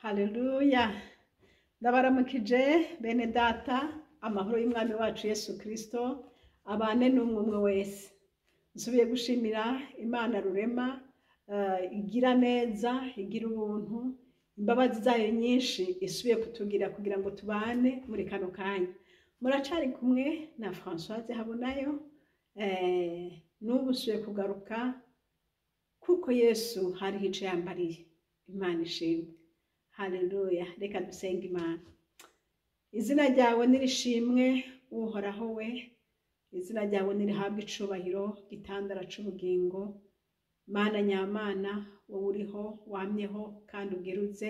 Haleluya. Ndabaramukije bene data, amahoro y'umwami wacu Yesu Kristo abane n'umwe umwe wese. Nsubiye gushimira Imana rurema, igira neza, igira ubuntu, imbabazi zayo nyinshi isubiye kutugira kugira ngo tubane muri kano kanya. Muracari kumwe na Françoise Habonayo, n'ubu usubiye kugaruka kuko Yesu hariho ico yambariye. Imana ishimwe. Haleluya. Reka dusenga Imana. Izina ryawe nirishimwe uhoraho we, izina ryawe nirihabwe icubahiro gitandara c'ubugingo. Mana nyamana, wowe uriho wamyeho kandi ubwiruze.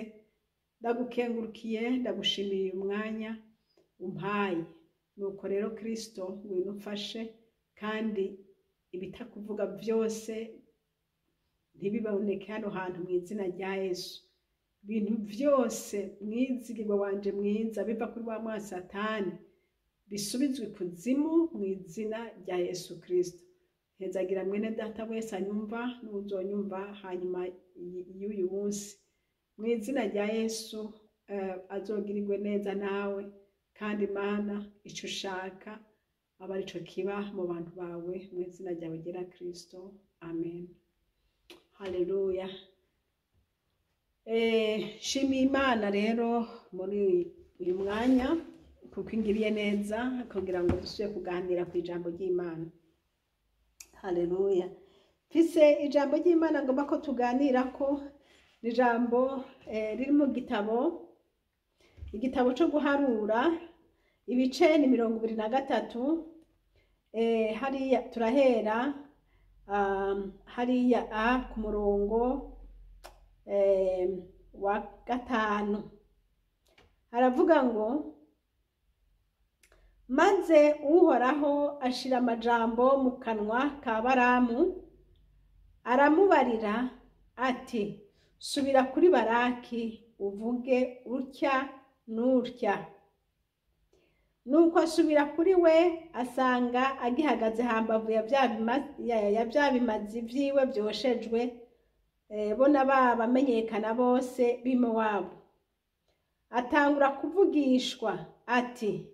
Ndagukengurukiye, ndagushimiye uyu mwanya umpaye. Nuko rero Kristo ngwino umfashe, kandi ibitakuvuga byose ntibiboneke hano hantu mu izina rya Yesu. Ibintu byose mwizigirwa wanje mwiza biva kuri wa mwa Satani bisubizwe kuzimu mu izina rya Yesu Kristo. Hezagira mwene data wese anyumva n'uzonyumva hanyuma y'uyu munsi. Mu izina rya Yesu azogirirwe neza nawe, kandi Mana ico ushaka aba arico kiba mu bantu bawe, mu izina ryawe ryera Kristo. Amen. Haleluya. Shimiye Imana rero muri uyu mwanya kuko ingiriye neza kugira ngo dusubire kuganira ku ijambo ry'Imana. Haleluya. Mfise ijambo ry'Imana ngomba ko tuganirako, ni ijambo riri mu igitabo cyo guharura ibice ni 23. Hariya turahera hariya ku murongo wa 5. Haravuga ngo, maze uhoraho ashira amajambo mu kanwa ka Baramu, aramubarira ati, subira kuri Baraki uvuge utya n'utya. Nuko asubira kuri we, asanga agihagaze hambavu ya bya bimazi vyiwe vyoshejwe, bona bamenyekana bose b'i Mowabu. Atangura kuvugishwa ati,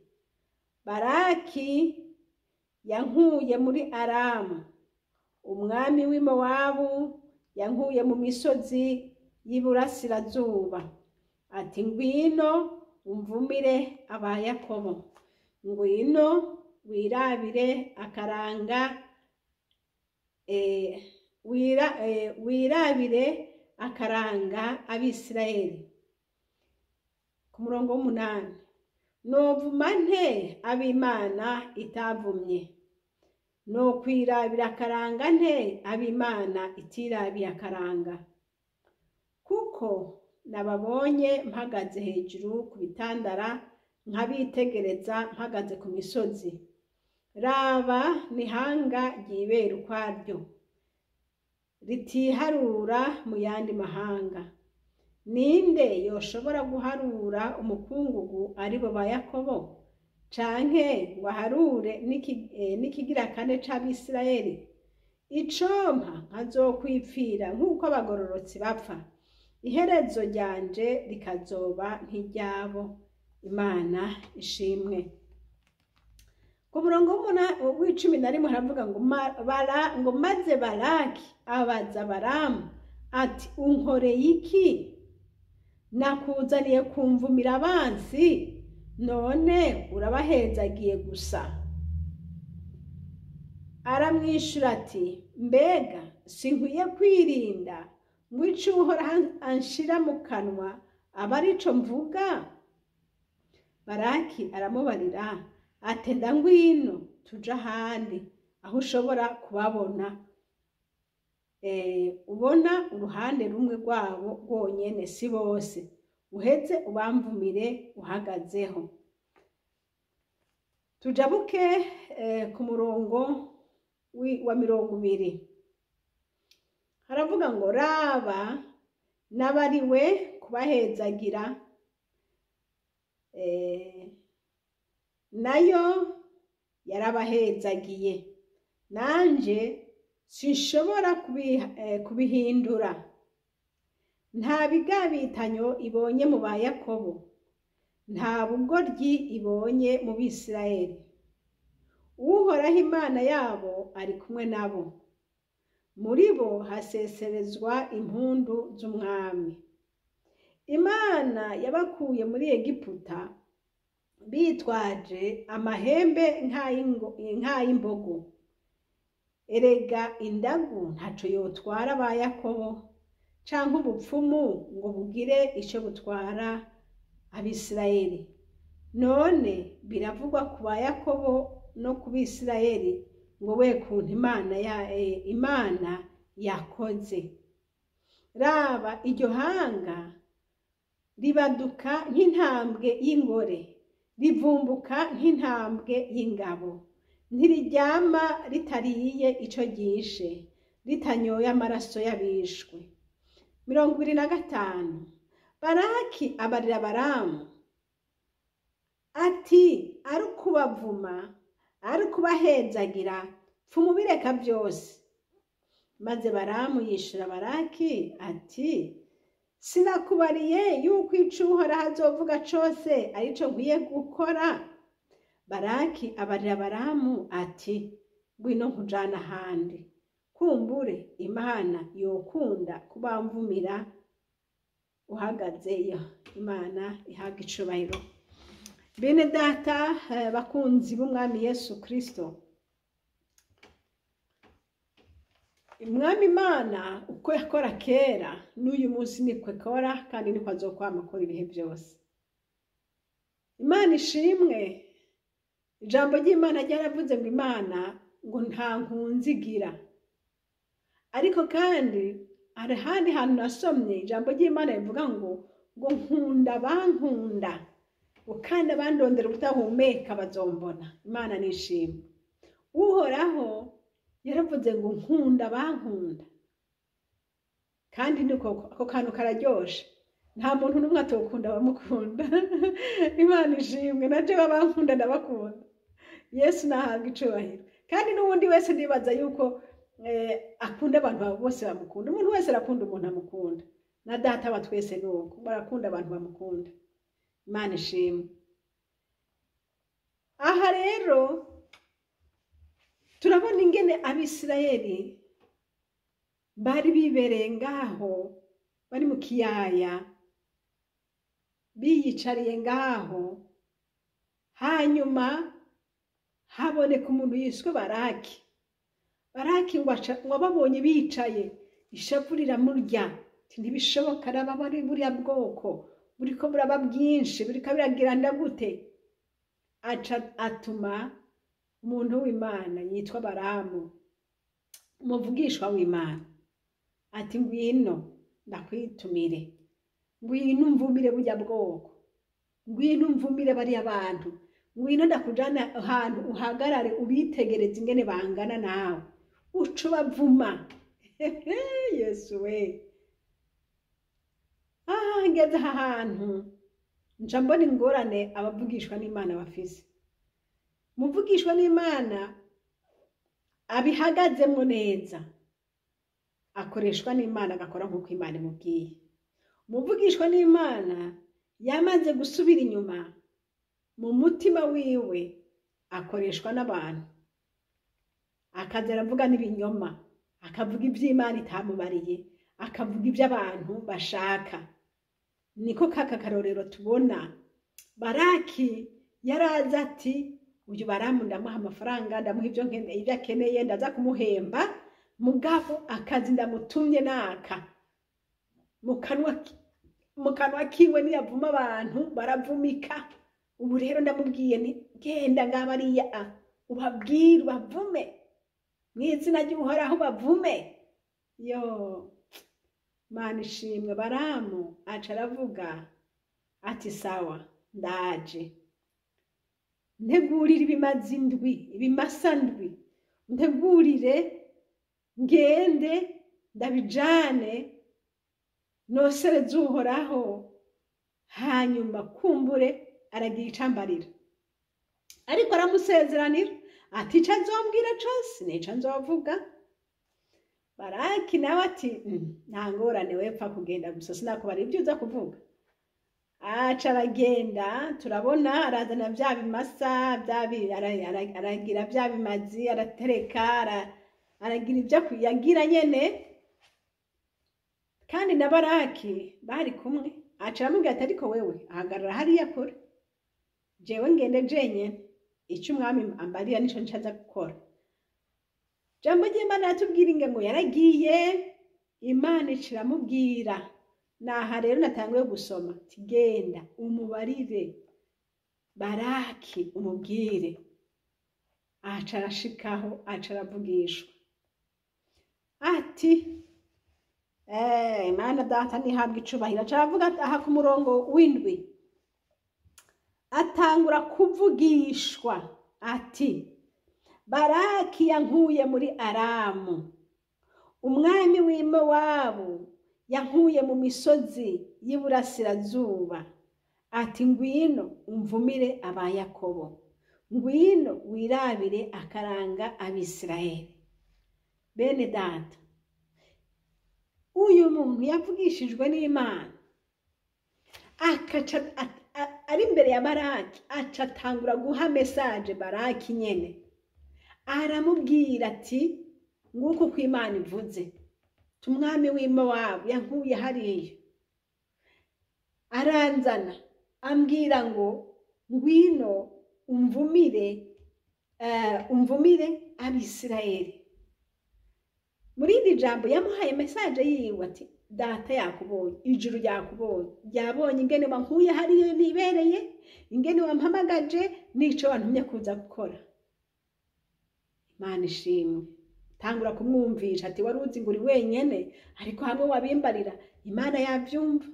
Baraki yankuye muri Aramu, umwami w'i Mowabu yankuye mu misozi y'iburasirazuba. Ati, ngwino umvumire aba Yakobo, ngwino wirabire akaranga wirabire akaranga Abisirayeli. Ku murongo w'8, novuma nte ab'Imana itavumye, no kwirabira akaranga nte ab'Imana itirabiye akaranga. Kuko nababonye mpagaze hejuru ku bitandara, nkabitegereza mpagaze ku misozi. Raba nihanga ryibera ukwaryo, ritiharura mu yandi mahanga. Ninde yoshobora guharura umukungugu aribo ba Yakobo, canke ngo aharure n'ikigira kane c'Abisirayeli? Icompa nkazokwipfira nk'uko abagororotsi bapfa, iherezo ryanje rikazoba nk'iryabo. Imana ishimwe. Ku murongo w'11 haravuga ngo, maze Baraki abaza Baramu ati, unkoreye iki? Nakuzaniye kumvumira abansi, none urabahezagiye gusa. Aramwishura ati, mbega sinkwiye kwirinda ngo ico Uhoraho anshira mu kanwa aba arico mvuga? Baraki aramubarira ati, ngwino tuja ahandi aho ushobora kubabona, ubona uruhande rumwe rwabo rwonyene, si bose, uheze ubamvumire uhagazeho. Tujabuke ku murongo wa 20. Haravuga ngo, raba nabariwe kubahezagira, nayo yarabahezagiye, nanje sinshobora kubihindura. nta bigabitanyo ibonye mu ba Yakobo, nta bugoryi ibonye mu Bisirayeli. Uhoraho Imana yabo ari kumwe nabo, muri bo haseserezwa impundu z'umwami. Imana yabakuye muri Egiputa bitwaje amahembe nk'ay'imbogo. Erega indagu ntaco yotwara ba Yakobo, canke ubupfumu ngo bugire ico butwara Abisirayeli. None biravugwa ku ba Yakobo no ku Bisirayeli ngo we kuntu Imana yakoze. Raba iryo hanga ribaduka nk'intambwe y'ingore, rivumbuka nk'intambwe y'ingabo. Ntiriryama ritariye ico ryishe, ritanyoye amaraso y'abishwe. 25. Baraki abarira Baramu ati ari ukubavuma, ari ukubahezagira, pfuma ubireka byose. Maze Baramu yishura Baraki ati sinakubariye yuko ico Uhoraho azovuga cose arico nkwiye gukora? Baraki abarira Baramu ati ngwino nkujana ahandi, kumbure Imana yokunda kubamvumira uhagazeyo. Imana ihaga icubahiro. Bene data bakunzi b'umwami Yesu Kristo, Umwami Imana uko yakora kera n'uyu munsi niko akora, kandi niko azokwama akora ibihe byose. Imana ishimwe. Ijambo ry'Imana ryaravuze ngo Imana ngo nta nkunzi igira. Ariko kandi hari handi hantu nasomye ijambo ry'Imana rivuga ngo nkunda bankunda, ngo kandi abandondera ubutahumeka bazombona. Imana nishimwe. Uhoraho yaravuze ngo nkunda bankunda, kandi niko ako kantu kararyoshe. Nta muntu n'umwe atokunda bamukunda. Imana ishimwe. Naje babankunda ndabakunda. Yesu nahabwa icubahiro. Kandi n'ubundi wese ndibaza yuko akunda abantu bose bamukunda. Umuntu wese arakunda umuntu amukunda. Na data wa twese nuko barakunda abantu bamukunda. Imana ishimwe. Aha rero turabona ingene Abisirayeli bari bibereye ngaho, bari mu kiyaya, biyicariye ngaho. Hanyuma haboneka umuntu yiswe Baraki. Baraki ngo ababonye bicaye, ishavu riramurya. Ntibishoboka, araba bari buriya bwoko buriko buraba bwinshi, buriko biragirana gute? Atuma umuntu w'Imana yitwa Baramu, umuvugishwa w'Imana, ati ngwino ndakwitumire, ngwino umvumire burya bwoko, ngwino umvumire bariya bantu, ngwino ndakujana ahantu uhagarare ubitegereze ingene bangana nawe, uco bavuma. Yesu we. Ngeze aha hantu nca mbona ingorane abavugishwa n'Imana bafise. Muvugishwa n'Imana abihagazemo neza, akoreshwa n'Imana, agakora nk'uko Imana imubwiye. Muvugishwa n'Imana yamaze gusubira inyuma mu mutima wiwe, akoreshwa n'abantu, akaza aravuga n'ibinyoma, akavuga iby'Imana itamubariye, akavuga iby'abantu bashaka. Niko kaka karorero tubona. Baraki yaraza ati uyu Baramu ndamuha amafaranga, ndamuha ibyo akeneye, ndaza kumuhemba, mugabo akazi ndamutumye naka. Mu kanwa kiwe niyavuma abantu baravumika. Ubu rero ndamubwiye ni genda ngabariya ubabwire bavume, mw'izina ry'Uhoraho bavume. Yo Mana ishimwe. Baramu aca aravuga ati sawa ndaje, ntegurire ibimasa ndwi, ntegurire ngende ndabijane nosereze Uhoraho, hanyuma kumbure aragira icambarira. Ariko aramusezeranira ati ico azombwira cose nico nzovuga. Baraki nawe ati nta ngorane wepfa kugenda gusa sinakubara ibyo uza kuvuga. Aca aragenda, turabona arazana bya bimasa aragira bya bimazi, aratereka, aragira ibyo yagira nyene. Kandi na Baraki bari kumwe. Aca aramubwira ati ariko wewe ahagarara hariya kure, jewe ngende jenyene, icyo umwami ambarira nico ncaza gukora. Jambo ry'Imana ratubwira ngo yaragiye, Imana ikiramubwira. Naha rero natanguye gusoma, tigenda umubarire Baraki umubwire. Aca arashikaho, aca aravugishwa ati Imana data ntihabwa icubahiro. Aca aravuga aha ku murongo w'indwi, atangura kuvugishwa ati Baraki yankuye muri Aramu, umwami w'Imowabu yankuye mu misozi y'iburasirazuba. Ati ngwino umvumire aba Yakobo, ngwino wirabire akaranga Abisirayeli. Bene data, uyu muntu yavugishijwe n'Imana, akaca ari imbere ya Baraki, aca atangura guha mesaje Baraki nyene. Aramubwira ati nguko uko Imana ivuze, umwami w'Imowabu yankuye hariya, aranzana ambwira ngo ngwino umvumire Abisirayeli. Muri iri jambo yamuhaye mesaje yiwe ati data yakubonye, ijuru ryakubonye, ryabonye ingene wankuye hariya nibereye, ingene wampamagaje, nico wantumye kuza gukora. Imana ishimwe. Tangura kumwumvisha ati wari uzi ngo uri wenyene, ariko hamwe wabimbarira Imana yavyumva.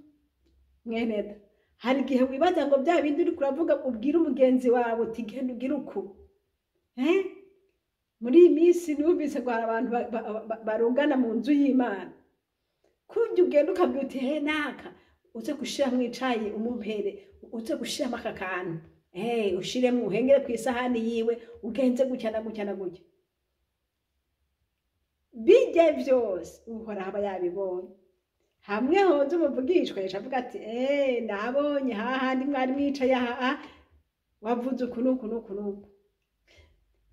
Mweneda, hari igihe wibaza ngo bya bindi uri kuravuga ubwira umugenzi wawe uti genda ugira uku. Muri iyi minsi numvise ko hari abantu barungana mu nzu y'Imana. Kujya ugenda ukabwira uti naka uze gushira mwicaye umumpere, uze gushiramo aka kantu, ushiremo uhengere ku isahani yiwe, ugenze gutya na gutya na gutya. Bijya byose uhora haba yabibonye. Hamwe hoze umuvugishwa yashavuga ati nabonye hahandi mwari mwicaye wavuze uku nuku nuku nuku.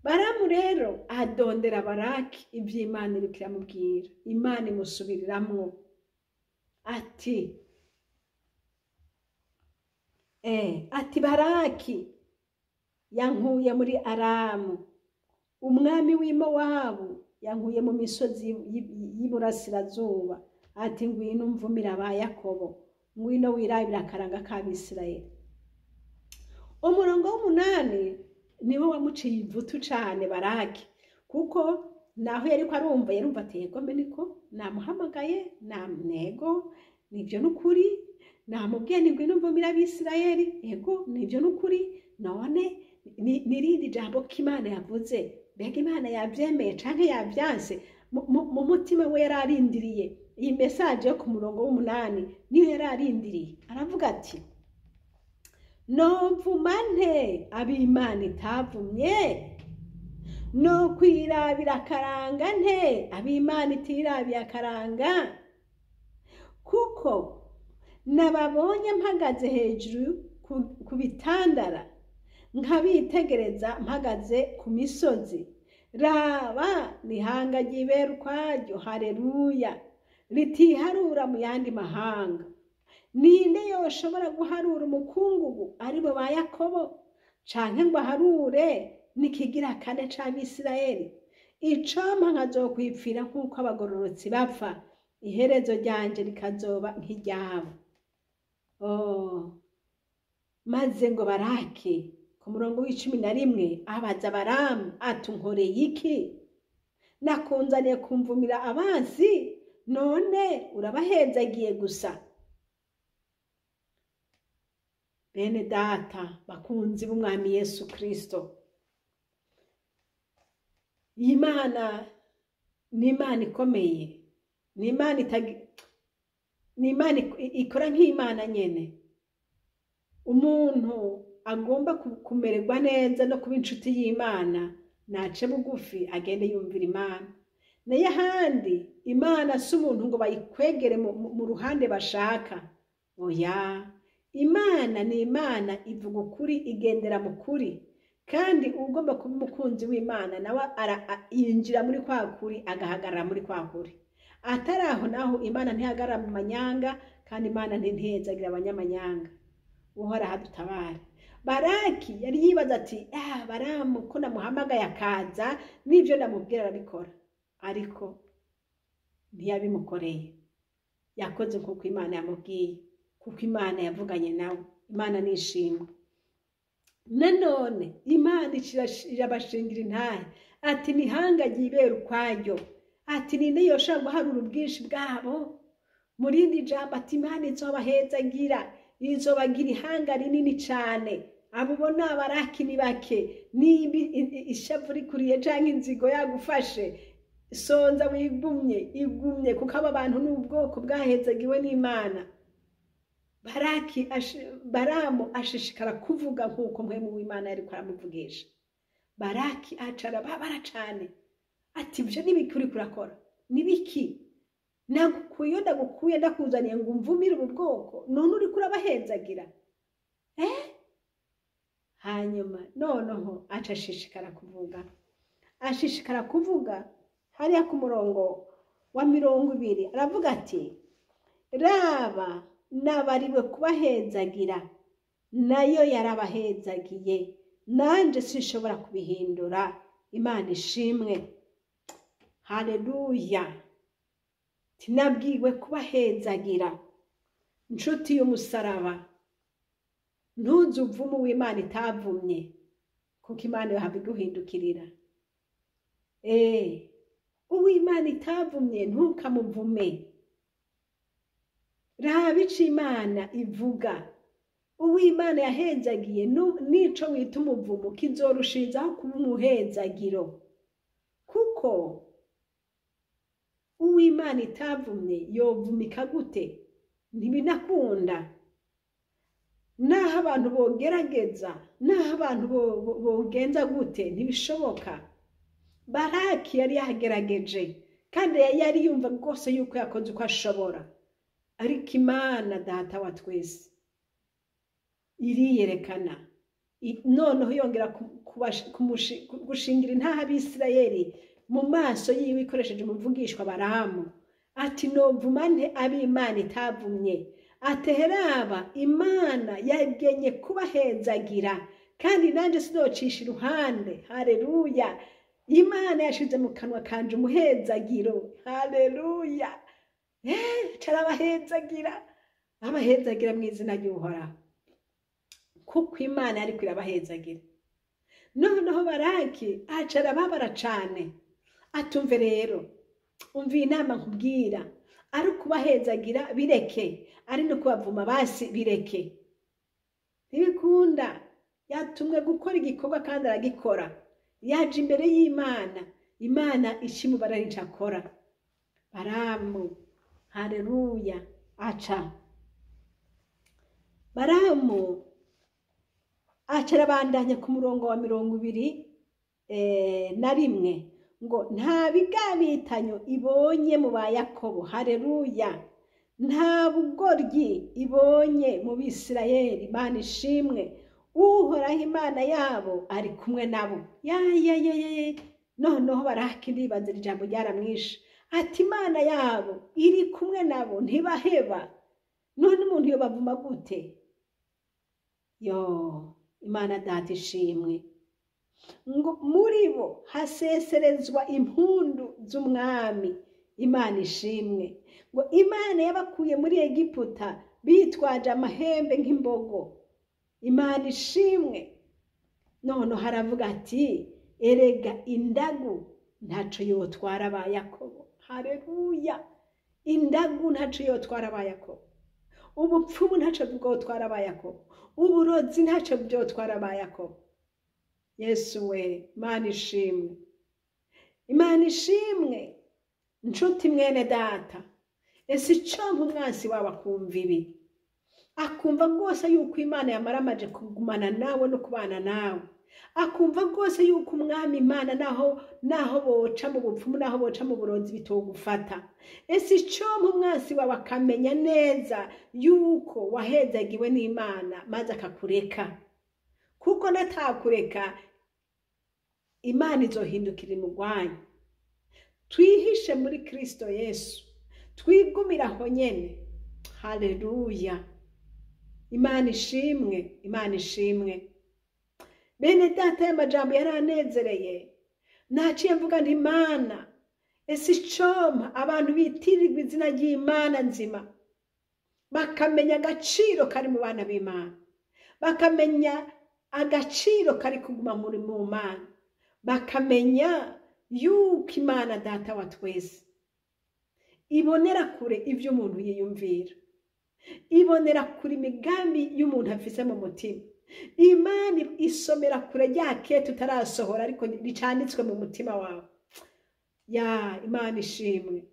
Baramu rero adondera Baraki iby'Imana iriko iramubwira. Imana imusubiriramwo ati Baraki yankuye muri Aramu, umwami w'Imowabu yankuye mu misozi y'iburasirazuba. Ati ngwino umvumira aba Yakobo, ngwino wirabira akaranga k'Abisirayeli. Umurongo w'umunani niwe wamuciye ivutu cane Baraki, kuko naho yariko arumva yarumva ati yego niko namuhamagaye, nego nivyo nukuri, namubwiye ni ngwino umvumira Abisirayeli, yego nivyo nukuri. None nirindi jambo k'Imana yavuze, mbega Imana yavyemeye canke yavyanse? Mu mutima we yararindiriye iyi mesaje yo ku murongo w'umunani, niyo yararindiriye. Aravuga ati novuma nte ab'Imana itavumye, no kwirabira akaranga nte ab'Imana itirabiye akaranga? Kuko nababonye mpagaze hejuru ku bitandara, nkabitegereza mpagaze ku misozi. Raba nihanga ryibera ukwaryo, haleluya, ritiharura mu yandi mahanga. Ninde yoshobora guharura umukungugu aribo ba Yakobo, canke ngo aharure nikigira kane c'Abisirayeli? Icampa nkazokwipfira nk'uko abagororotsi bapfa, iherezo ryanje rikazoba nk'iryabo. Maze ngo Baraki ku murongo w'11 abaza Baramu ati unkoreye iki? Nakunzaniye kumvumira abansi, none urabahezagiye gusa. Bene data bakunzi b'umwami Yesu Kristo, Imana ni Imana ikomeye, ni Imana ikora nk'Imana nyene. Umuntu agomba kumererwa neza no kuba inshuti y'Imana, nace bugufi agende yumvira Imana. nayo ahandi imana si umuntu ngo bayikwegere mu ruhande bashaka. Oya, imana ni imana, ivuga ukuri, igendera mu kuri, kandi ugomba kuba umukunzi w'imana nawe yinjira muri kwa kuri, agahagarara muri kwa kuri. Atari aho naho imana ntihagarara mu manyanga, kandi imana ntihezagira abanyamanyanga. Uhoraho adutabare. Baraki yari yibaza ati Baramu ko namuhamagaye akaza n'ibyo ndamubwira arabikora, ariko ntiyabimukoreye. Yakoze kuko imana yamubwiye, kuko imana yavuganye nawe. Imana nishimwe. Nanone imana irabashingira intahe ati nihanga ryibera ukwaryo, ati ninde yoshobora guharura ubwinshi bwabo. Mu rindi jambo ati imana izobahezagira, izobagira ihanga rinini cyane. Abo ubona Baraki ni bake, niba ishavu rikuriye cyangwa inzigo yagufashe, sonza igumye, kuko aba bantu ni ubwoko bwahezagiwe n'imana. Baramu ashishikara kuvuga nk'uko mpwemu w'imana yari aramuvugisha. Baraki acara babara cyane ati ibyo n'ibiki uri kurakora, n'ibiki? Nagukuye ndagukuye ndakuzaniye ngo umvumire ubu bwoko, none uri kurabahezagira. Hanyuma noneho ashishikara kuvuga hariya ku murongo wa 20 aravuga ati raba nabariwe kubahezagira, nayo yarabahezagiye, nanje sinshobora kubihindura. Imana ishimwe. Haleluya. Tinabwiwe kubahezagira. Nshuti y'umusaraba, ntuzi uvumu w'Imana itavumye, kuko Imana yohava iguhindukirira. Uw'Imana itavumye ntukamuvume. Raba ico Imana ivuga. Uw'Imana yahezagiye nico wita umuvumo kizorushizaho kuba umuhezagiro, kuko uw'Imana itavumye yovumika gute? Ntibinakunda. Naho abantu bogerageza, naho abantu bogenza gute, ntibishoboka. Baraki yari yagerageje, kandi yari yumva rwose yuko yakoze uko ashobora, ariko Imana Data wa twese iriyerekana. Noneho yongera gushingira intaha Abisirayeli mu maso yiwe ikoresheje umuvugishwa Baramu, ati novuma nte ab'Imana itavumye? Ateheraba Imana yagenye kubahezagira, kandi nanje sinocisha iruhande. Haleluya. Imana yashize mu kanwa kanje umuhezagiro. Haleluya. Carabahezagira, abahezagira mu izina ry'Uhoraho, kuko Imana yari kwirabahezagira. Noneho Baraki acara babara cane, atumve rero, umva inama nkubwira, ari kubahezagira bireke, ari no kubavuma basi bireke. Ntibikunda. Yatumwe gukora igikorwa kandi aragikora. Yaje imbere y'Imana, Imana ishimubara nico akora. Baramu, haleluya, Baramu arabandanya ku murongo wa 21 ngo nta bigabitanyo ibonye mu ba Yakobo. Haleluya. Nta bugoryi ibonye mu Bisirayeli. Imana ishimwe. Uhoraho Imana yabo ari kumwe nabo. Noneho Baraki ndibazira ijambo ryaramwishe, ati Imana yabo iri kumwe nabo, ntibaheba. None umuntu yobavuma gute? Imana Data ishimwe. Ngo muri bo haseserezwa impundu z'umwami. Imana ishimwe. Ngo Imana yabakuye muri Egiputa bitwaje amahembe nk'imbogo. Imana ishimwe. Noneho haravuga ati erega indagu ntaco yotwara aba Yakobo. Haleluya. Indagu ntaco yotwara aba Yakobo. Ubupfumu ntaco bwotwara aba Yakobo. Uburozi ntaco byotwara aba Yakobo. Yesu we, Imana ishimwe. Imana ishimwe. Nshuti mwene data, ese icompa umwansi wawe akumva ibi, akumva rwose yuko Imana yamaramaje kugumana nawe no kubana nawe, akumva rwose yuko umwami Imana naho boca mu bupfumu naho boca mu burozi bitogufata. Ese icompa umwansi wawe akamenya neza yuko wahezagiwe n'Imana maze akakureka, kuko natakureka Imana izohindukira imugwanya. Twihishe muri Kristo Yesu, twigumira aho nyene. Haleluya, Imana ishimwe, Imana ishimwe. Bene data, y'amajambo yaranezereye, naciye mvuga nti Imana, ese icompa abantu bitirirwa izina ry'Imana nzima bakamenya agaciro kari mu bana b'Imana, bakamenya agaciro kari kuguma muri mu Mana, bakamenya yuko Imana data wa twese ibonera kure ivyo umuntu yiyumvira, ibonera kure imigambi y'umuntu afise mu mutima. Imana isomera kure rya kete utarasohora ariko ricanditswe mu mutima wawe. Ya Imana ishimwe.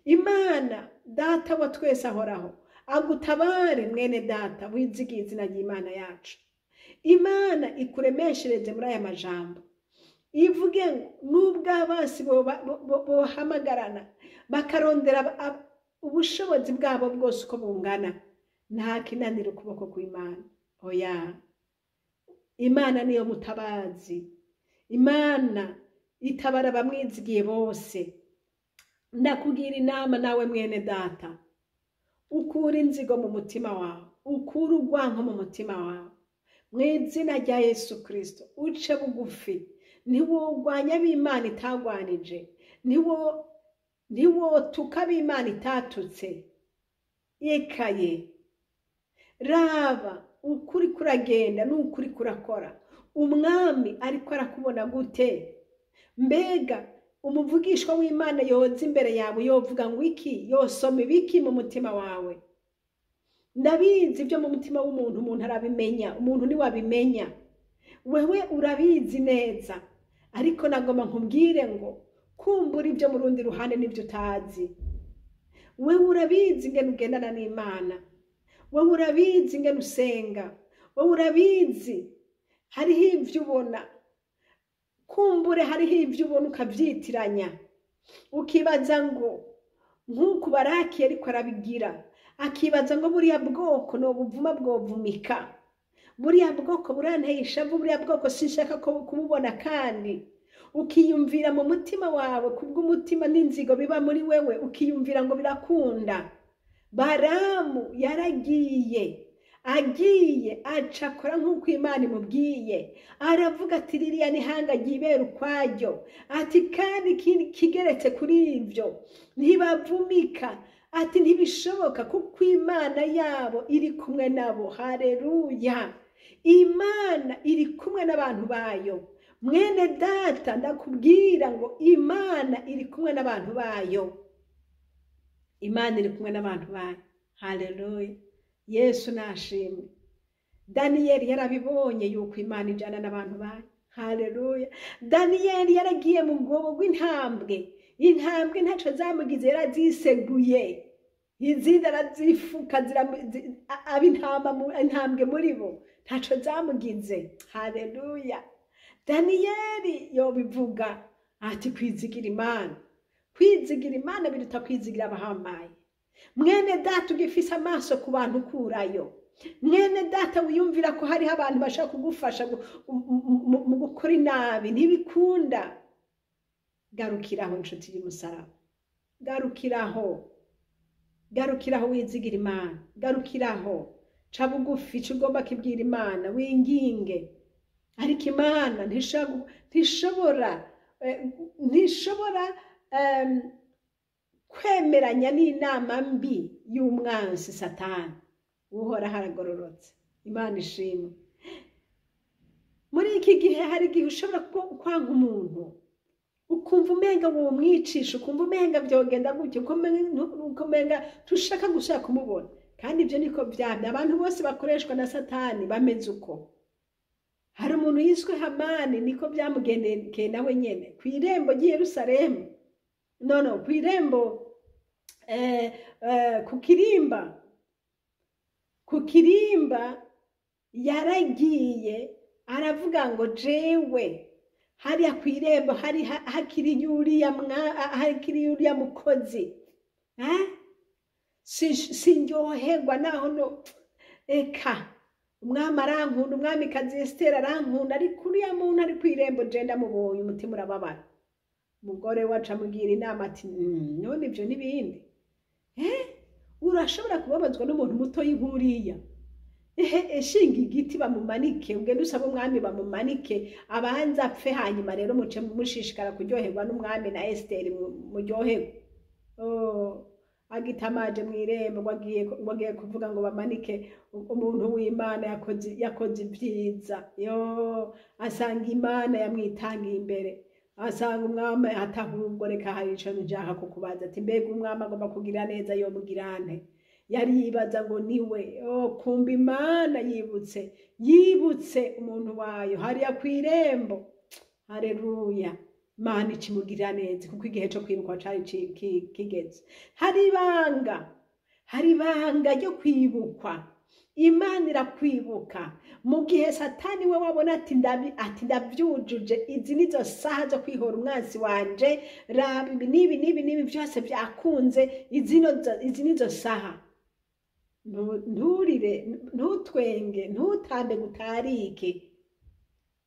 Imana data wa twese ahoraho agutabare mwene data wizigiye izina ry'Imana yacu. Imana ikuremeshereze muri aya majambo, ivuge ngo nubwo abasi bohamagarana bakarondera ubushobozi bwabo bwose uko bungana, nta kinanira ukuboko kw'Imana. Oya, Imana niyo mutabazi. Imana itabara abamwizigiye bose. Ndakugira inama nawe mwene data, ukura inzigo mu mutima wawe, ukura urwanko mu mutima wawe, mu izina rya Yesu Kristo uce bugufi. Ntiwogwanya b'Imana itagwanije, ntiwotuka b'Imana itatutse. Ekaye, raba ukuri kuragenda n'ukuri kurakora. Umwami ariko arakubona gute? Mbega umuvugishwa w'Imana yoza imbere yawe yovuga ngo iki? Yosoma ibiki mu mutima wawe? Ndabizi ibyo mu mutima w'umuntu, umuntu arabimenya, umuntu ni wabimenya. Wewe urabizi neza, ariko nagoma nkubwire ngo kumbura ibyo mu rundi ruhande n'ibyo utazi. Wewe urabizi ingene ugendana n'Imana, wewe urabizi ingene usenga, wewe urabizi hariho ivyo ubona, kumbure hariho ivyo ubona ukavyitiranya, ukibaza ngo nk'uko Baraki ariko arabigira, akibaza ngo buriya bwoko no buvuma bwovumika, buriya bwoko buranteye ishavu, buriya bwoko sinshaka ko kububona. Kandi ukiyumvira mu mutima wawe, kubw'umutima n'inzigo biba muri wewe, ukiyumvira ngo birakunda. Baramu yaragiye, agiye acakora nk'uko Imana imubwiye, aravuga ati ririya nihanga ryibera ukwaryo, ati kandi kigeretse kuri ivyo ntibavumika, ati ntibishoboka kuko Imana yabo iri kumwe nabo. Haleluya, Imana iri kumwe n'abantu bayo. Mwene data, ndakubwira ngo Imana iri kumwe n'abantu bayo. Imana iri kumwe n'abantu bayo. Haleluya, Yesu nashimwe. Daniyeli yarabibonye yuko Imana ijana n'abantu bayo. Haleluya, Daniyeli yaragiye mu bwobo rw'intambwe. Intambwe ntaco zamugize, yaraziseguye, izindi arazifuka, intambwe muri bo ntaco zamugize. Haleluya, Daniyeli yobivuga ati kwizigira Imana. Kwizigira Imana biruta kwizigira abahambaye. Mwene data, ugifise amaso ku bantu ukurayo. Mwene data, wiyumvira ko hariho abantu bashaka kugufasha mu gukora inabi, ntibikunda. Garukiraho nshuti y'umusaraba, garukiraho, garukiraho wizigira Imana, garukiraho, ca bugufi ico ugomba kibwira Imana, winginge. Ariko Imana ntishobora kwemeranya n'inama mbi y'umwansi Satani. Uhora haragororotse. Imana ishimwe. Muri iki gihe hari igihe ushobora kwanga umuntu, ukumva umenga womwicisha, ukumva umenga vyogenda gutyo, umenga tushaka gushaka kumubona. Kandi ivyo niko vyamye. Abantu bose bakoreshwa na Satani bameze uko. Hari umuntu yiswe Hamani, niko vyamugendekeye nawe nyene kw'irembo ry'i Yerusalemu. Kw'irembo ku kirimba yaragiye aravuga ngo jewe hariya ku irembo hakiri yuriya mukozi sinryoherwa naho no eka umwami arankunda, umwamikazi Esiteri arankunda, ariko uriya muntu ari ku irembo je ndamubonye umutima urababara. Umugore wacu amugira inama ati none ibyo n'ibindi urashobora kubabazwa n'umuntu muto y'ihuriya shinga igiti bamumanike, ugende usaba umwami bamumanike abanza apfe, hanyuma rero muce mushishikara kuryoherwa n'umwami na Esiteri muryoherwe. Agitamaje mu irembo wagiye kuvuga ngo bamanike umuntu w'Imana yakoze ibyiza, asanga Imana yamwitangiye imbere, asanga umwami atahubwo reka hari ico nshaka kukubaza ati mbega umwami agomba kugira neza yomugirane. Yari yibaza ngo niwe kumba Imana yibutse umuntu wayo hariya ku irembo. Haleluya, Imana ikimugirira neza kuko igihe cyo kwibuka cari kigeze. Hari ibanga ryo kwibukwa. Imana irakwibuka mu gihe Satani we wabona ati ndavyujuje, izi nizo saha zo kwihora umwansi wanje, raba ibi nibi byose byakunze, izi nizo saha. Nturire, ntutwenge, ntutambe gutarike,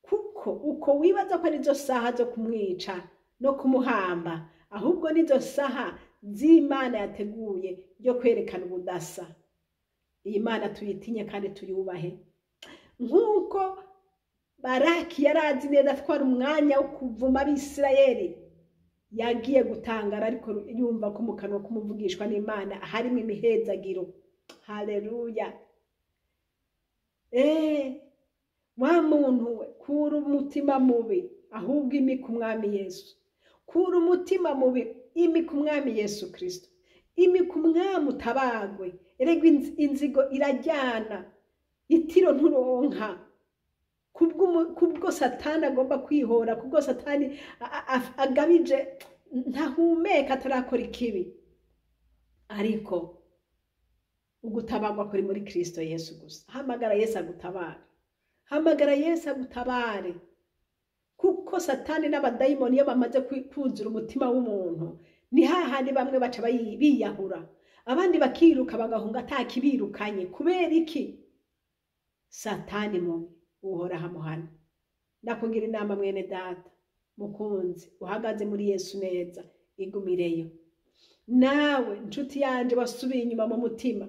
kuko uko wibaza ko nizo saha zo kumwica no kumuhamba, ahubwo nizo saha z'Imana yateguye ryo kwerekana ubudasa. Iyi Mana tuyitinye kandi tuyubahe. Nk'uko Baraki yarazi neza atwara umwanya wo kuvuma Abisirayeli, yagiye gutangara ariko yumva ko mu kanwa kumuvugishwa n'Imana harimo imihezagiro. Haleluya. Wa muntu we, kura umutima mubi ahubwo imika umwami Yesu. Kura umutima mubi, imika umwami Yesu Kristo. Imika umwami utabagwe. Erega inzigo irajyana, itiro nturonka. Kubwo Satani agomba kwihora, kubwo Satani agabije ntahumeka atarakora ikibi. Ariko ugutabagwa kuri muri Kristo Yesu gusa. Hamagara Yesu agutabare. Hamagara Yesu agutabare. Kuko Satani n'abadayimoni iyo bamaze kuzura umutima w'umuntu, ni hahandi bamwe baca biyahura, abandi bakiruka bagahunga atakibirukanye. Kubera iki? Satani mubi uhora hamuhana. Ndakugira inama mwene data mukunzi uhagaze muri Yesu neza, igumireyo. Nawe nshuti yanje wasubiye inyuma mu mutima,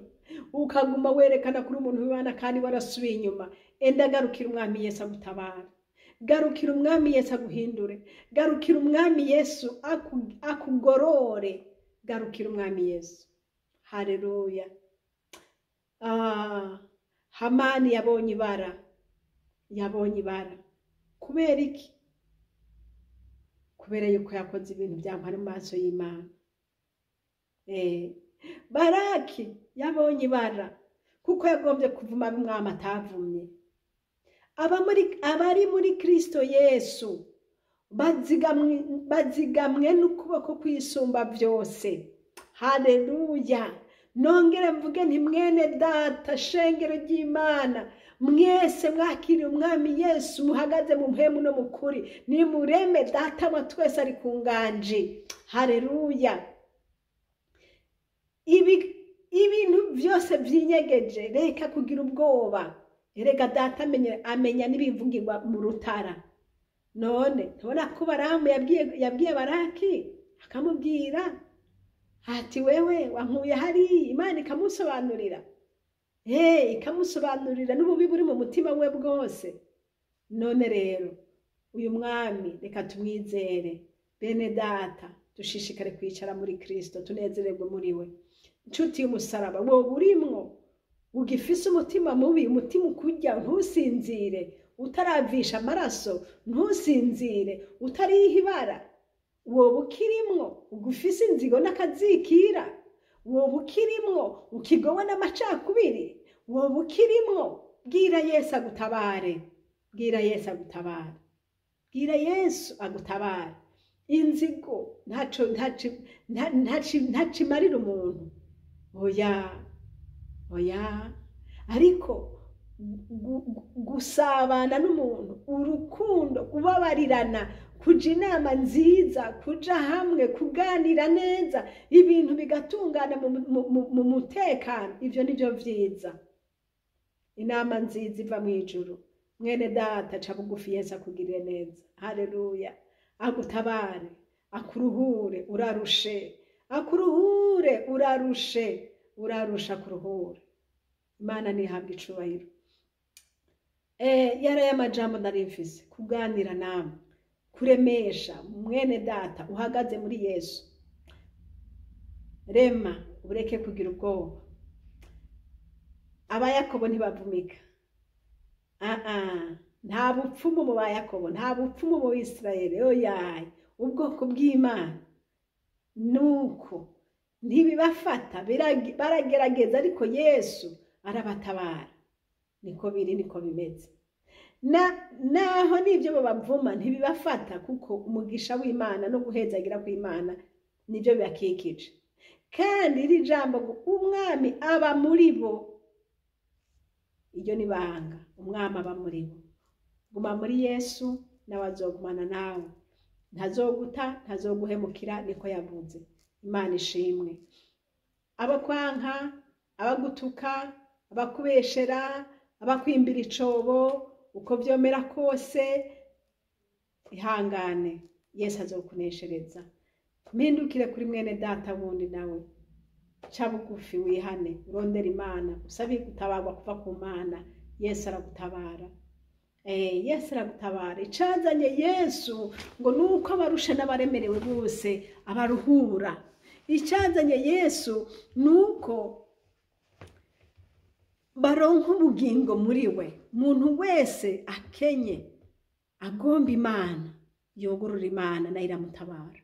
ukaguma werekana kuri umuntu w'Imana kandi warasubiye inyuma, enda garukira umwami Yesu agutabara. Garukira umwami Yesu aguhindure. Garukira umwami Yesu akugorore. Garukira umwami Yesu. Haleluya. Hamani yabonye ibara. Kubera iki? Kubera yuko yakoze ibintu byampara mu maso y'Imana. Baraki yabonye ibara kuko yagombye kuvuma umwami atavumye. Abari muri Kristo Yesu bazigamwe n'ukuboko kwisumba byose. Haleluya. Nongere mvuge nti mwene data, shengero ry'Imana, mwese mwakiriye umwami Yesu, muhagaze mu mpemu no mukuri, ni mureme data wa twese ari ku nganji. Haleluya. Ibintu byose byinyegeje, reka kugira ubwoba. Erega data amenya n'ibivugirwa mu rutara. None tubona ko Baramu yabwiye Baraki akamubwira ati wewe wankuye hari, Imana ikamusobanurira. Ikamusobanurira n'ububi buri mu mutima we bwose. None rero uyu mwami reka tumwizere. Bene data, dushishikare kwicara muri Kristo, tunezererwe muri we. Nshuti y'umusaraba, wowe urimwo ugifise umutima mubi, umutima ukujya, ntusinzire utaravisha amaraso, ntusinzire utariha ibara. Wowe ukirimwo ugufise inzigo n'akazikira, wowe ukirimwo ukigowe n'amacakubiri, wowe ukirimwo, bwira Yesu agutabare. Bwira Yesu agutabare. Bwira Yesu agutabare. Inzigo ntacimarira umuntu. Oya. Ariko gusabana n'umuntu, urukundo, kubabarirana, kuja inama nziza, kuja hamwe, kuganira neza, ibintu bigatungana mu mutekano. Ivyo nivyo vyiza, inama nziza iva mu ijuru. Mwene data ca bugufi, Yesu akugirire neza. Haleluya. Agutabare, akuruhure, urarushe, akuruhure, urarusha, akuruhure. Imana nihabwa icubahiro. Yaraye amajambo narimfise kuganira namwe, kuremesha mwene data uhagaze muri Yesu. Rema, ureke kugira ubwoba. Abayakobo ntibavumika. Nta bupfumu mu bayakobo, nta bupfumu mu Bisirayeli. Oyaye, ubwoko bw'Imana nuko ntibibafata, baragerageza, ariko Yesu arabatabara. Niko biri, niko bimeze. Naho nivyo babavuma ntibibafata, kuko umugisha w'Imana no guhezagira kw'Imana nivyo bibakikije. Kandi iri jambo ngo umwami aba muri bo, iryo ni banga. Umwami aba muri bo. Guma muri Yesu, nawe azogumana nawe. Ntazoguta, ntazoguhemukira, niko yavuze. Imana ishimwe. Abakwanka, abagutuka, abakubeshera, abakwimbira icobo, uko vyomera kose, ihangane, Yesu azokuneshereza. Mpindukire kuri mwene data wundi nawe, ca bugufi, wihane, urondera Imana, usabe gutabarwa kuva ku Mana. Yesu aragutabara. Yesu aragutabara. Icazanye Yesu ngo nuko abarusha n'abaremerewe bose abaruhura. Icazanye Yesu nuko baronka ubugingo muri we. Muntu wese akenye agomba Imana, yogorora Imana, nayo iramutabara.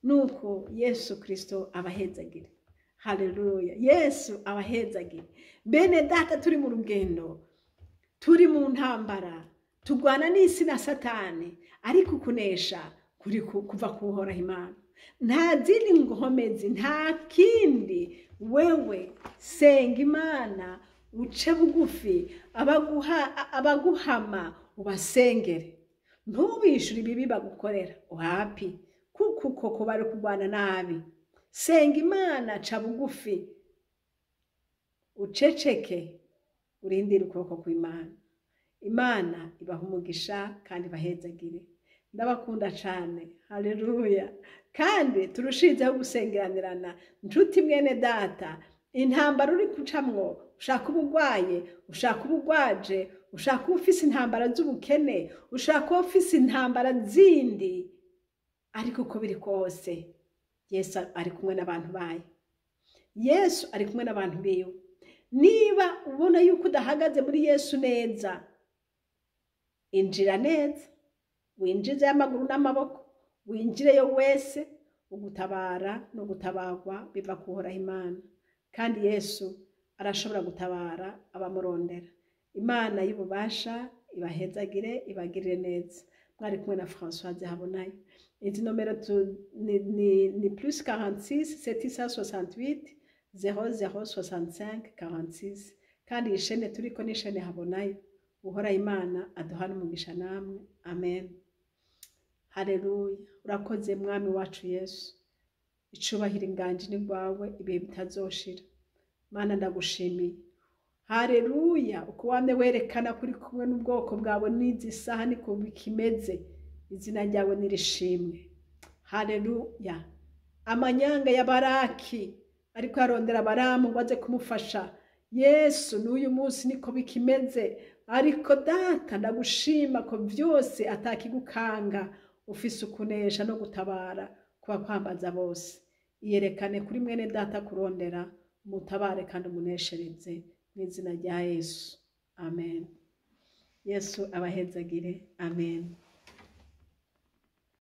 Nuko Yesu Kristo abahezagire. Haleluya. Yesu abahezagire. Bene data, turi mu rugendo, turi mu ntambara, tugwana n'isi na Satani, ariko kunesha kuri kuva kuhoraho Imana. Nta zindi ngomezi, nta kindi. Wewe senga Imana, uce bugufi, abaguhama ubasengere. Ntubishure ibibi bagukorera, uhapi, kuko bari kurwana nabi. Senga Imana, ca bugufi, uceceke, urindire ukuboko kw'Imana. Imana ibaha umugisha kandi bahezagire. Ndabakunda cane. Haleluya. Kandi turushizeho gusengeranirana. Nshuti mwene data, intambara uri kucamwo, ushaka ubugwaye, ushaka ubugwaje, ushaka ufise intambara z'ubukene, ushaka ufise intambara zindi, ariko uko biri kose, Yesu ari kumwe n'abantu bayo. Yesu ari kumwe n'abantu biwe. Niba ubona yuko udahagaze muri Yesu neza, injira neza, winjize amaguru n'amaboko, winjireyo wese. Ugutabara no gutabarwa biva kuhoraho Imana. Kandi Yesu arashobora gutabara abamurondera. Imana y'ububasha ibahezagire, ibagirire neza. Mwari kumwe na Françoise Habonayo. Izi nomero ni plus 46 768 0065 46. Kandi iyi shene turiko ni shene Habonayo. Uhoraho Imana aduhana umugisha namwe. Amen. Haleluya. Urakoze mwami wacu Yesu. Icubahiro inganje ni rwawe ibihe bitazoshira. Mana ndagushimiye. Haleluya. Uko wamye werekana kuri kumwe n'ubwoko bwawe n'izi saha niko bikimeze. Izina ryawe nirishimwe. Haleluya. Amanyanga ya Baraki ariko yarondera Baramu ngo aze kumufasha. Yesu n'uyu munsi niko bikimeze. Ariko data ndagushima ko vyose atakigukanga. Ufise ukunesha no gutabara kuba kwambaza bose. Iyerekane kuri mwene data kurondera, umutabare kandi umuneshereze mu izina rya Yesu. Amen. Yesu abahezagire. Amen.